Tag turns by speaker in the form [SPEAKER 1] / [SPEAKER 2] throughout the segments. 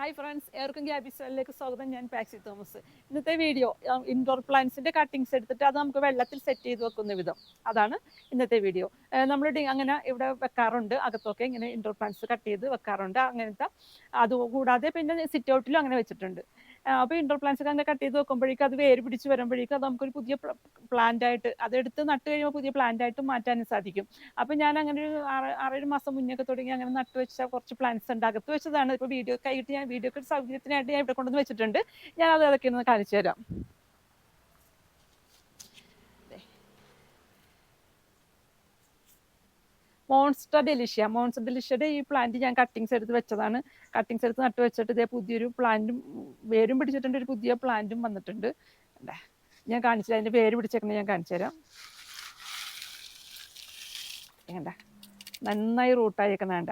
[SPEAKER 1] Hi friends, ഏവർക്കും ഗ്യാബിസ്റ്റലിലേക്ക് സ്വാഗതം. ഞാൻ പാക്സി തോമസ്. ഇന്നത്തെ വീഡിയോ ഇൻഡോർ പ്ലാന്റ്സിന്റെ കട്ടിങ്സ് എടുത്തിട്ട് അത് നമുക്ക് വെള്ളത്തിൽ സെറ്റ് ചെയ്ത് വെക്കുന്ന വിധം, അതാണ് ഇന്നത്തെ വീഡിയോ. നമ്മൾ അങ്ങനെ ഇവിടെ വെക്കാറുണ്ട്, അകത്തൊക്കെ ഇങ്ങനെ ഇൻഡോർ പ്ലാന്റ്സ് കട്ട് ചെയ്ത് വെക്കാറുണ്ട്. അങ്ങനത്തെ അതുകൂടാതെ പിന്നെ സിറ്റ് ഔട്ടിലും അങ്ങനെ വെച്ചിട്ടുണ്ട്. അപ്പോൾ ഇൻഡോർ പ്ലാന്റ്സ് ഒക്കെ അങ്ങനെ കട്ട് ചെയ്ത് വെക്കുമ്പോഴേക്കും അത് വേര് പിടിച്ച് വരുമ്പോഴേക്കും അത് നമുക്കൊരു പുതിയ പ്ലാന്റ് ആയിട്ട് അതെടുത്ത് നട്ട് കഴിയുമ്പോൾ പുതിയ പ്ലാന്റ് ആയിട്ട് മാറ്റാനും സാധിക്കും. അപ്പം ഞാൻ അങ്ങനെ ഒരു 6-7 മാസം മുന്നേ ഒക്കെ തുടങ്ങി അങ്ങനെ നട്ട് വെച്ച കുറച്ച് പ്ലാന്റ്സ് ഉണ്ട്. അകത്ത് വെച്ചതാണ്. ഇപ്പോൾ വീഡിയോ കൈയിട്ട് ഞാൻ വീഡിയോക്ക് ഒരു സൗകര്യത്തിനായിട്ട് ഞാൻ ഇവിടെ കൊണ്ടുവന്ന് വെച്ചിട്ടുണ്ട്. ഞാൻ അത് അതൊക്കെ ഒന്ന് കാണിച്ചു തരാം. മോൺസ്റ്റർ ഡെലിഷ്യയുടെ ഈ പ്ലാന്റ് ഞാൻ കട്ടിങ്സ് എടുത്ത് വെച്ചതാണ്. കട്ടിങ്സ് എടുത്ത് നട്ട് വെച്ചിട്ട് ഇതേ പുതിയൊരു പ്ലാന്റും വേരും പിടിച്ചിട്ടുണ്ട്, ഒരു പുതിയ പ്ലാന്റും വന്നിട്ടുണ്ട്. ഞാൻ കാണിച്ചില്ല, അതിൻ്റെ വേര് പിടിച്ചേക്കുന്നത് ഞാൻ കാണിച്ചു തരാം. വേണ്ട, നന്നായി റൂട്ടായേക്കണ വേണ്ട.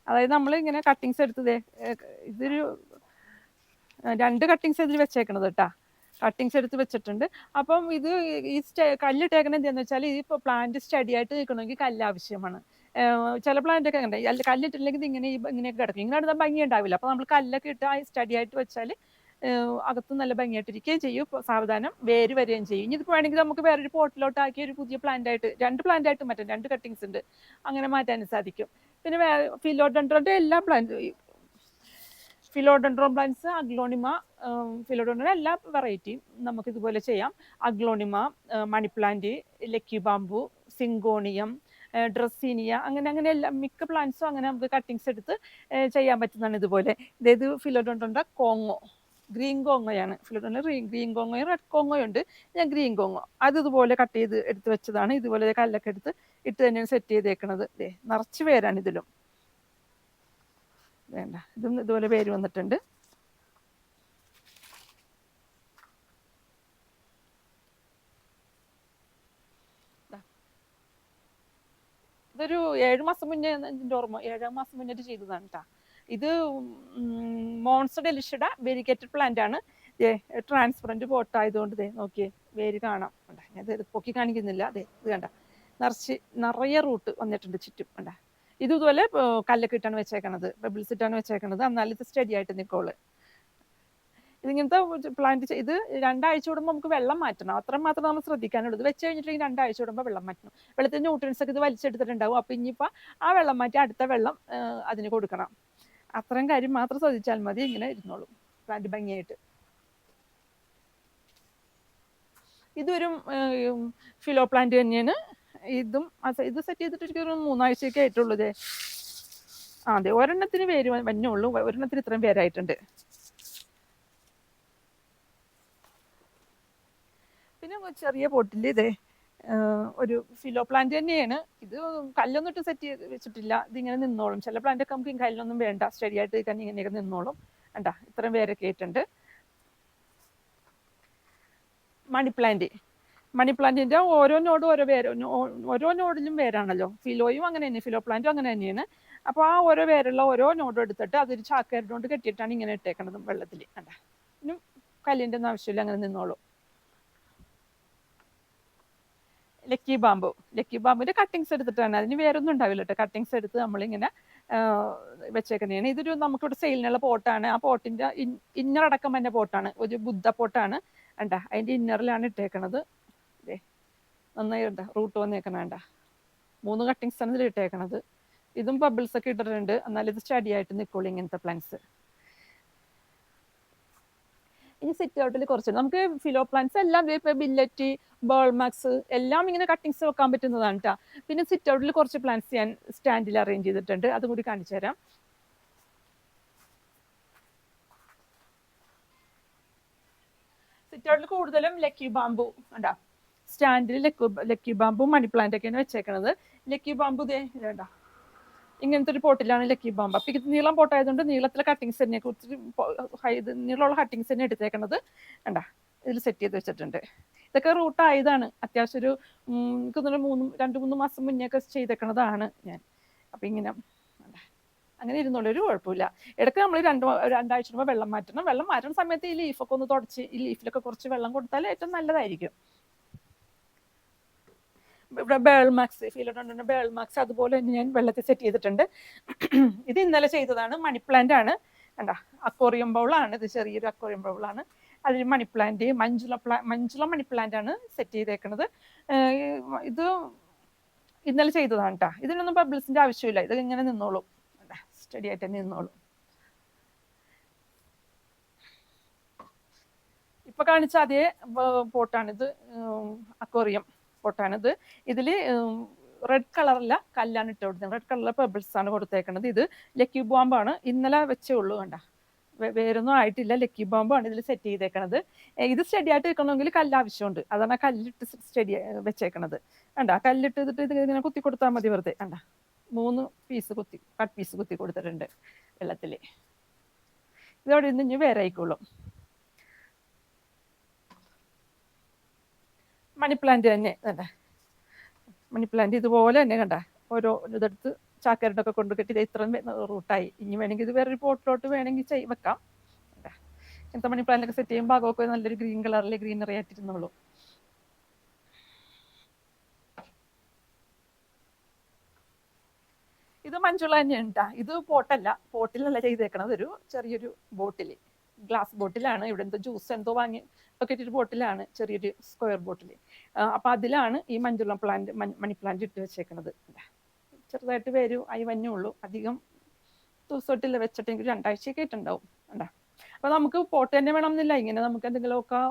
[SPEAKER 1] അതായത് നമ്മൾ ഇങ്ങനെ കട്ടിങ്സ് എടുത്തതേ, ഇതൊരു 2 കട്ടിങ്സ് ഇതിൽ വെച്ചേക്കണത് കേട്ടാ. കട്ടിങ്സ് എടുത്ത് വെച്ചിട്ടുണ്ട്. അപ്പം ഇത് ഈ കല്ലിട്ടേക്കണത് എന്താണെന്ന് വെച്ചാൽ ഈ പ്ലാന്റ് സ്റ്റഡി ആയിട്ട് നിൽക്കണമെങ്കിൽ കല്ല് ആവശ്യമാണ്. ചില പ്ലാന്റ് ഒക്കെ ഉണ്ട്, കല്ലിട്ടില്ലെങ്കിൽ ഇങ്ങനെയൊക്കെ കിടക്കും. ഇങ്ങനെ എടുത്താൽ ഭംഗി ഉണ്ടാവില്ല. അപ്പോൾ നമ്മൾ കല്ലൊക്കെ ഇട്ട് സ്റ്റഡി ആയിട്ട് വെച്ചാൽ അകത്ത് നല്ല ഭംഗിയായിട്ടിരിക്കുകയും ചെയ്യും. സാവധാനം വേര് വരികയും ചെയ്യും. ഇനി ഇതിപ്പോൾ വേണമെങ്കിൽ നമുക്ക് വേറൊരു പോട്ടിലോട്ടാക്കി ഒരു പുതിയ പ്ലാന്റ് ആയിട്ട് 2 പ്ലാന്റ് ആയിട്ട് മാറ്റാം. 2 കട്ടിങ്സ് ഉണ്ട്, അങ്ങനെ മാറ്റാനും സാധിക്കും. പിന്നെ ഫിലോഡെൻഡ്രോന്റെ എല്ലാ ഫിലോഡെൻഡ്രോൺ പ്ലാന്റ്സ്, അഗ്ലോണിമ, ഫിലോഡെൻഡ്രോൺ എല്ലാ വെറൈറ്റിയും നമുക്ക് ഇതുപോലെ ചെയ്യാം. Aglaonema, money plant, lucky bamboo, syngonium, dracaena, അങ്ങനെ എല്ലാ മിക്ക പ്ലാന്റ്സും അങ്ങനെ നമുക്ക് കട്ടിങ്സ് എടുത്ത് ചെയ്യാൻ പറ്റുന്നതാണ്. ഇതുപോലെ ഇത് ഫിലോഡെൻഡ്രോന്റെ കോങ്ങോ, ഗ്രീൻ കോങ്ങോയാണ്. ഫിലോഡെൻഡ്രോൺ ഗ്രീൻ കോങ്ങോയും റെഡ് കോങ്ങോയും ഉണ്ട്. ഞാൻ ഗ്രീൻ കോങ്ങോ അത് ഇതുപോലെ കട്ട് ചെയ്ത് എടുത്ത് വെച്ചതാണ്. ഇതുപോലെ കല്ലൊക്കെ എടുത്ത് ഇട്ട് തന്നെയാണ് സെറ്റ് ചെയ്തേക്കണത്. നിറച്ച് പേരാണ് ഇതിലും. വേണ്ട, ഇതും ഇതുപോലെ പേര് വന്നിട്ടുണ്ട്. ഇതൊരു 7 മാസം മുന്നേ, എൻ്റെ ഓർമ്മ 7 മാസം മുന്നേ ചെയ്തതാണ് കേട്ടോ. ഇത് മോൺസ്റ്റർ ഡെലിഷ്യയുടെ വെരിഗേറ്റഡ് പ്ലാന്റ് ആണ്. ട്രാൻസ്പെറൻറ്റ് പോട്ടായതുകൊണ്ട് നോക്കിയേ വേര് കാണാം. ഞാനത് പൊക്കി കാണിക്കുന്നില്ല. ഇത് കണ്ട, നിറയെ റൂട്ട് വന്നിട്ടുണ്ട് ചുറ്റും. കണ്ട, ഇതുപോലെ കല്ലൊക്കെ ഇട്ടാണ് വെച്ചേക്കണത്, പെബിൾസ് ഇട്ടാണ് വെച്ചേക്കണത്. എന്നാലും ഇത് സ്റ്റഡി ആയിട്ട് നിൽക്കോള്. ഇതിങ്ങനത്തെ പ്ലാന്റ് ഇത് 2 ആഴ്ച കൂടുമ്പോൾ നമുക്ക് വെള്ളം മാറ്റണം. അത്ര മാത്രം നമ്മൾ ശ്രദ്ധിക്കാനുള്ളത്. വെച്ച് കഴിഞ്ഞിട്ടുണ്ടെങ്കിൽ 2 ആഴ്ച കൂടുമ്പോൾ വെള്ളം മാറ്റണം. വെള്ളത്തിൻ്റെ ന്യൂട്രിയൻസ് ഒക്കെ ഇത് വലിച്ചെടുത്തിട്ടുണ്ടാവും. അപ്പം ഇനിയിപ്പോൾ ആ വെള്ളം മാറ്റി അടുത്ത വെള്ളം അതിന് കൊടുക്കണം. അത്രയും കാര്യം മാത്രം ശ്രദ്ധിച്ചാൽ മതി. ഇങ്ങനെ ഇരുന്നോളും പ്ലാന്റ് ഭംഗിയായിട്ട്. ഇതൊരു ഫിലോ പ്ലാന്റ് തന്നെയാണ്. ഇത് സെറ്റ് ചെയ്തിട്ട് ഒരു 3 ആഴ്ചയൊക്കെ ആയിട്ടുള്ളൂ. അതെ, ഒരെണ്ണത്തിന് പേര് വന്നുള്ളൂ. ഒരെണ്ണത്തിന് ഇത്രയും പേരായിട്ടുണ്ട്. പിന്നെ ചെറിയ പോട്ടിൽ ഒരു ഫിലോ പ്ലാന്റ് തന്നെയാണ്. ഇത് കല്ലൊന്നും ഇട്ട് സെറ്റ് ചെയ്ത് വെച്ചിട്ടില്ല. ഇതിങ്ങനെ നിന്നോളും. ചില പ്ലാന്റൊക്കെ നമുക്ക് കല്ലൊന്നും വേണ്ട, സ്റ്റഡി ആയിട്ട് ഇങ്ങനെയൊക്കെ നിന്നോളും. വേണ്ട, ഇത്രയും പേരൊക്കെ ആയിട്ടുണ്ട്. മണി പ്ലാന്റിന്റെ ഓരോ നോഡും ഓരോ നോഡിലും വേരാണല്ലോ. ഫിലോയും അങ്ങനെ തന്നെ, ഫിലോ പ്ലാന്റും അങ്ങനെ തന്നെയാണ്. അപ്പോൾ ആ ഓരോ വേരുള്ള ഓരോ നോഡും എടുത്തിട്ട് അതൊരു ചാക്കരണ്ട് കെട്ടിയിട്ടാണ് ഇങ്ങനെ ഇട്ടേക്കണത് വെള്ളത്തിൽ. കണ്ട, ഇനും കല്ലിൻ്റെ ഒന്നും ആവശ്യമില്ല, അങ്ങനെ നിന്നോളും. ലക്കി ബാമ്പുവിന്റെ കട്ടിങ്സ് എടുത്തിട്ടാണ്. അതിന് വേറൊന്നും ഉണ്ടാവില്ല കേട്ടോ. കട്ടിങ്സ് എടുത്ത് നമ്മളിങ്ങനെ വെച്ചേക്കുന്നതാണ്. ഇതൊരു നമുക്കിവിടെ സെയിലിനുള്ള പോട്ടാണ്. ആ പോട്ടിന്റെ ഇന്നർ അടക്കം തന്നെ പോട്ടാണ്, ഒരു ബുദ്ധ പോട്ടാണ്. വേണ്ട, അതിന്റെ ഇന്നറിലാണ് ഇട്ടേക്കണത്. നന്നായി വേണ്ട, റൂട്ട് വന്നേക്കണ. വേണ്ട, 3 കട്ടിങ്സ് ആണ് ഇതിൽ ഇട്ടേക്കണത്. ഇതും ബബിൾസ് ഒക്കെ ഇട്ടിട്ടുണ്ട്. എന്നാലും ഇത് സ്റ്റഡി ആയിട്ട് നിൽക്കുള്ളൂ ഇങ്ങനത്തെ പ്ലാന്റ്സ്. ഇനി സിറ്റ് ഔട്ടിൽ കുറച്ച് നമുക്ക് ഫിലോ പ്ലാന്റ്സ് എല്ലാം ഇപ്പൊ ബില്ലറ്റി, ബേൾമാക്സ് എല്ലാം ഇങ്ങനെ കട്ടിങ്സ് വെക്കാൻ പറ്റുന്നതാണ് കേട്ടോ. പിന്നെ സിറ്റ് ഔട്ടിൽ കുറച്ച് പ്ലാന്റ്സ് ഞാൻ സ്റ്റാൻഡിൽ അറേഞ്ച് ചെയ്തിട്ടുണ്ട്. അതും കൂടി കാണിച്ചു തരാം. സിറ്റ് ഔട്ടിൽ കൂടുതലും ലക്കി ബാമ്പു ഉണ്ടാ. സ്റ്റാൻഡിൽ ലക്കി ബാമ്പു, മണി പ്ലാന്റ് ഒക്കെയാണ് വെച്ചേക്കണത്. ലക്കി ബാമ്പു വേണ്ട, ഇങ്ങനത്തെ ഒരു പോട്ടിലാണ് ലക്കി ബാമ്പ്. അപ്പം ഇത് നീളം പോട്ടായതുകൊണ്ട് നീളത്തിലെ കട്ടിങ്സ് തന്നെ, നീളമുള്ള കട്ടിങ്സ് തന്നെ എടുത്തേക്കണത്. വേണ്ട, ഇതിൽ സെറ്റ് ചെയ്ത് വെച്ചിട്ടുണ്ട്. ഇതൊക്കെ റൂട്ടായതാണ്. അത്യാവശ്യം ഒരു 2-3 മാസം മുന്നേ ഒക്കെ ചെയ്തേക്കണതാണ് ഞാൻ. അപ്പം ഇങ്ങനെ അങ്ങനെ ഇരുന്നുള്ളൊരു കുഴപ്പമില്ല. ഇടയ്ക്ക് നമ്മൾ 2 ആഴ്ച മുമ്പ് വെള്ളം മാറ്റണം. വെള്ളം മാറ്റുന്ന സമയത്ത് ഈ ലീഫൊക്കെ ഒന്ന് തുടച്ച് ഈ ലീഫിലൊക്കെ കുറച്ച് വെള്ളം കൊടുത്താൽ ഏറ്റവും നല്ലതായിരിക്കും. ഇവിടെ ബേൾമാക്സ്, ഫിലോഡെൻഡ്രോന്റെ ബേൾമാക്സ് അതുപോലെ തന്നെ ഞാൻ വെള്ളത്തിൽ സെറ്റ് ചെയ്തിട്ടുണ്ട്. ഇത് ഇന്നലെ ചെയ്തതാണ്. മണി പ്ലാന്റ് ആണ്. കണ്ട അക്വേറിയം ബൗളാണ് ഇത്, ചെറിയൊരു അക്വേറിയം ബൗളാണ്. അതിൽ money plant, Manjula money plant ആണ് സെറ്റ് ചെയ്തേക്കുന്നത്. ഇത് ഇന്നലെ ചെയ്തതാണ് കേട്ടോ. ഇതിനൊന്നും ബബിൾസിന്റെ ആവശ്യമില്ല, ഇത് ഇങ്ങനെ നിന്നോളും, സ്റ്റഡി ആയിട്ട് തന്നെ നിന്നോളും. ഇപ്പൊ കാണിച്ച അതേ പോട്ടാണിത്, അക്വേറിയം പോട്ടാണിത്. ഇതില് റെഡ് കളറില്ല കല്ലാണ് ഇട്ട് കൊടുത്തത്, റെഡ് കളറിലെ പെബിൾസ് ആണ് കൊടുത്തേക്കുന്നത്. ഇത് ലക്കി ബോംബാണ്, ഇന്നലെ വെച്ചേ ഉള്ളൂ, കണ്ട വേറൊന്നും ആയിട്ടില്ല. ലക്കി ബോംബാണ് ഇതിൽ സെറ്റ് ചെയ്തേക്കണത്. ഇത് സ്റ്റഡി ആയിട്ട് വെക്കണമെങ്കിൽ കല്ല് ആവശ്യമുണ്ട്, അതാണ് കല്ലിട്ട് സ്റ്റഡി വെച്ചേക്കണത്. കണ്ട കല്ലിട്ട് ഇതിട്ട് ഇത് ഇങ്ങനെ കുത്തി കൊടുത്താൽ മതി വെറുതെ. കണ്ട 3 പീസ് കുത്തി, കട്ട് പീസ് കുത്തി കൊടുത്തിട്ടുണ്ട് വെള്ളത്തില്. ഇതവിടെ നിന്ന് ഇനി വേറെ ആയിക്കോളും. മണി പ്ലാന്റ് തന്നെ കണ്ട, മണി പ്ലാന്റ് ഇതുപോലെ തന്നെ കണ്ട, ഓരോ ഇതെടുത്ത് ചാക്കരട്ടൊക്കെ കൊണ്ട് കെട്ടി ഇത്രയും റൂട്ടായി. ഇനി വേണമെങ്കിൽ ഇത് വേറൊരു പോട്ടിലോട്ട് വേണമെങ്കിൽ വെക്കാം. ഇങ്ങനത്തെ മണി പ്ലാന്റ് ഒക്കെ സെറ്റ് ചെയ്യുമ്പോൾ ഭാഗമൊക്കെ നല്ലൊരു ഗ്രീൻ കളറിൽ ഗ്രീനറി ആയിട്ടിരുന്നുള്ളൂ. ഇത് മഞ്ജുള തന്നെയാണ് കേട്ടോ. ഇത് പോട്ടല്ല, പോട്ടിലല്ല ചെയ്തേക്കണത്, ഒരു ചെറിയൊരു ബോട്ടിൽ, ഗ്ലാസ് ബോട്ടിലാണ്. ഇവിടെ എന്തോ ജ്യൂസ് എന്തോ വാങ്ങി ഒക്കെ ഇട്ടൊരു ബോട്ടിലാണ്, ചെറിയൊരു സ്ക്വയർ ബോട്ടിൽ. അപ്പൊ അതിലാണ് ഈ മഞ്ജുള പ്ലാന്റ്, മണി പ്ലാന്റ് ഇട്ട് വെച്ചേക്കണത്. ചെറുതായിട്ട് വേരും ആയി വന്നേ ഉള്ളൂ, അധികം ദിവസമായിട്ടില്ല വെച്ചിട്ടെങ്കിൽ 2 ആഴ്ചയൊക്കെ ആയിട്ടുണ്ടാവും. കണ്ടാ. അപ്പൊ നമുക്ക് പോട്ട് തന്നെ വേണമെന്നില്ല, ഇങ്ങനെ നമുക്ക് എന്തെങ്കിലുമൊക്കെ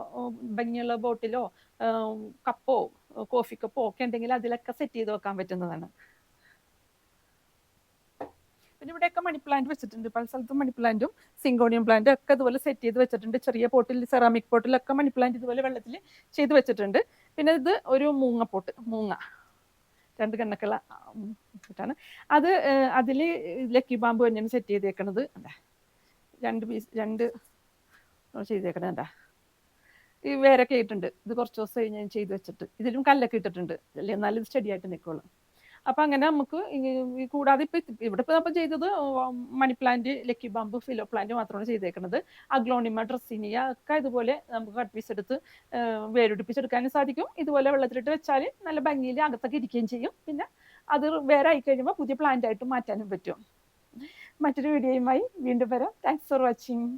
[SPEAKER 1] ഭംഗിയുള്ള ബോട്ടിലോ കപ്പോ കോഫി കപ്പോ ഒക്കെ ഉണ്ടെങ്കിൽ അതിലൊക്കെ സെറ്റ് ചെയ്ത് വെക്കാൻ പറ്റുന്നതാണ്. പിന്നെ ഇവിടെയൊക്കെ മണി പ്ലാന്റ് വെച്ചിട്ടുണ്ട്, പല സ്ഥലത്തും മണി പ്ലാന്റും സിങ്കോണിയം പ്ലാന്റും ഒക്കെ ഇതുപോലെ സെറ്റ് ചെയ്ത് വെച്ചിട്ടുണ്ട്. ചെറിയ പോട്ടിൽ, സെറാമിക് പോട്ടിലൊക്കെ മണി പ്ലാന്റ് ഇതുപോലെ വെള്ളത്തിൽ ചെയ്ത് വെച്ചിട്ടുണ്ട്. പിന്നെ ഇത് ഒരു മൂങ്ങ പോട്ട്, മൂങ്ങ 2 കണ്ണക്കുള്ള ാണ് അത്. അതിൽ ലക്കി ബാമ്പ് തന്നെയാണ് സെറ്റ് ചെയ്തേക്കണത്. എന്താ 2 പീസ് 2 ചെയ്തേക്കണത്. എന്താ ഈ വേരൊക്കെ ഇട്ടുണ്ട്, ഇത് കുറച്ച് ദിവസം ഞാൻ ചെയ്ത് വെച്ചിട്ട്. ഇതിലും കല്ലൊക്കെ ഇട്ടിട്ടുണ്ട്, അല്ലേ എന്നാലും ഇത് സ്റ്റഡി ആയിട്ട് നിൽക്കുള്ളൂ. അപ്പൊ അങ്ങനെ നമുക്ക് കൂടാതെ ഇപ്പൊ ഇവിടെ ഇപ്പൊ നമ്മൾ ചെയ്തത് money plant, lucky bamboo, philo plant മാത്രമാണ് ചെയ്തേക്കുന്നത്. അഗ്ലോണിമ, ഡ്രസ്സിനിയ ഒക്കെ ഇതുപോലെ നമുക്ക് കട്ട് പീസ് എടുത്ത് വേരുടിപ്പിച്ചെടുക്കാനും സാധിക്കും. ഇതുപോലെ വെള്ളത്തിലിട്ട് വെച്ചാൽ നല്ല ഭംഗിയിൽ അകത്തൊക്കെ ഇരിക്കുകയും ചെയ്യും. പിന്നെ അത് വേറെ ആയി കഴിയുമ്പോൾ പുതിയ പ്ലാന്റ് ആയിട്ട് മാറ്റാനും പറ്റും. മറ്റൊരു വീഡിയോയുമായി വീണ്ടും വരാം. Thanks for watching.